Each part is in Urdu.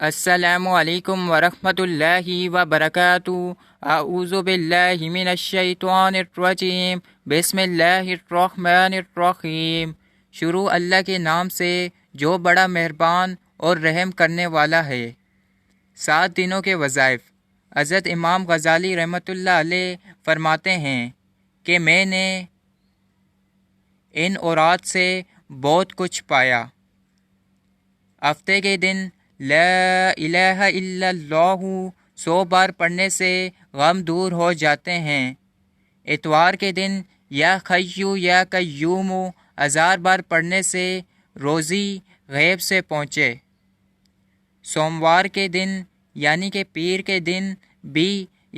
السلام علیکم ورحمۃ اللہ وبرکاتہ۔ اعوذ باللہ من الشیطان الرجیم، بسم اللہ الرحمن الرحیم۔ شروع اللہ کے نام سے جو بڑا مہربان اور رحم کرنے والا ہے۔ 7 دنوں کے وظائف۔ حضرت امام غزالی رحمۃ اللہ علیہ فرماتے ہیں کہ میں نے ان اورات سے بہت کچھ پایا۔ ہفتے کے دن لا الہ الا اللہ 100 بار پڑھنے سے غم دور ہو جاتے ہیں۔ اتوار کے دن یا خیو یا قیوم 1000 بار پڑھنے سے روزی غیب سے پہنچے۔ سوموار کے دن یعنی کہ پیر کے دن بھی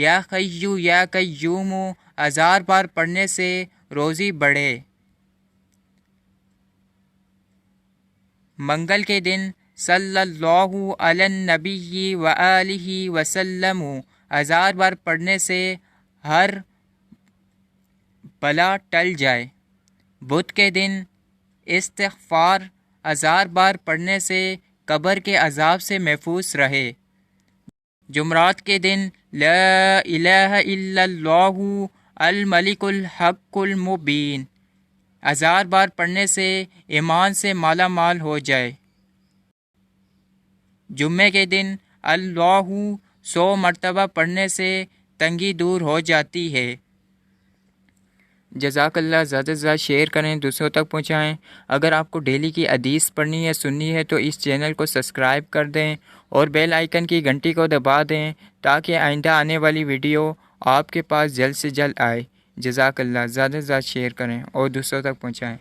یا خیو یا قیوم 1000 بار پڑھنے سے روزی بڑھے۔ منگل کے دن صلی اللہ علی النبی وآلہ وسلم 1000 بار پڑھنے سے ہر بلا ٹل جائے۔ بدھ کے دن استغفار 1000 بار پڑھنے سے قبر کے عذاب سے محفوظ رہے۔ جمعرات کے دن لا الہ الا اللہ الملک الحق المبین 1000 بار پڑھنے سے ایمان سے مالا مال ہو جائے۔ جمعے کے دن اللہ 100 مرتبہ پڑھنے سے تنگی دور ہو جاتی ہے۔ جزاک اللہ، زیادہ سے زیادہ شیئر کریں، دوسروں تک پہنچائیں۔ اگر آپ کو ڈیلی کی حدیث پڑھنی ہے سننی ہے تو اس چینل کو سبسکرائب کر دیں اور بیل آئیکن کی گھنٹی کو دبا دیں تاکہ آئندہ آنے والی ویڈیو آپ کے پاس جلد سے جلد آئے۔ جزاک اللہ، زیادہ سے زیادہ شیئر کریں اور دوسروں تک پہنچائیں۔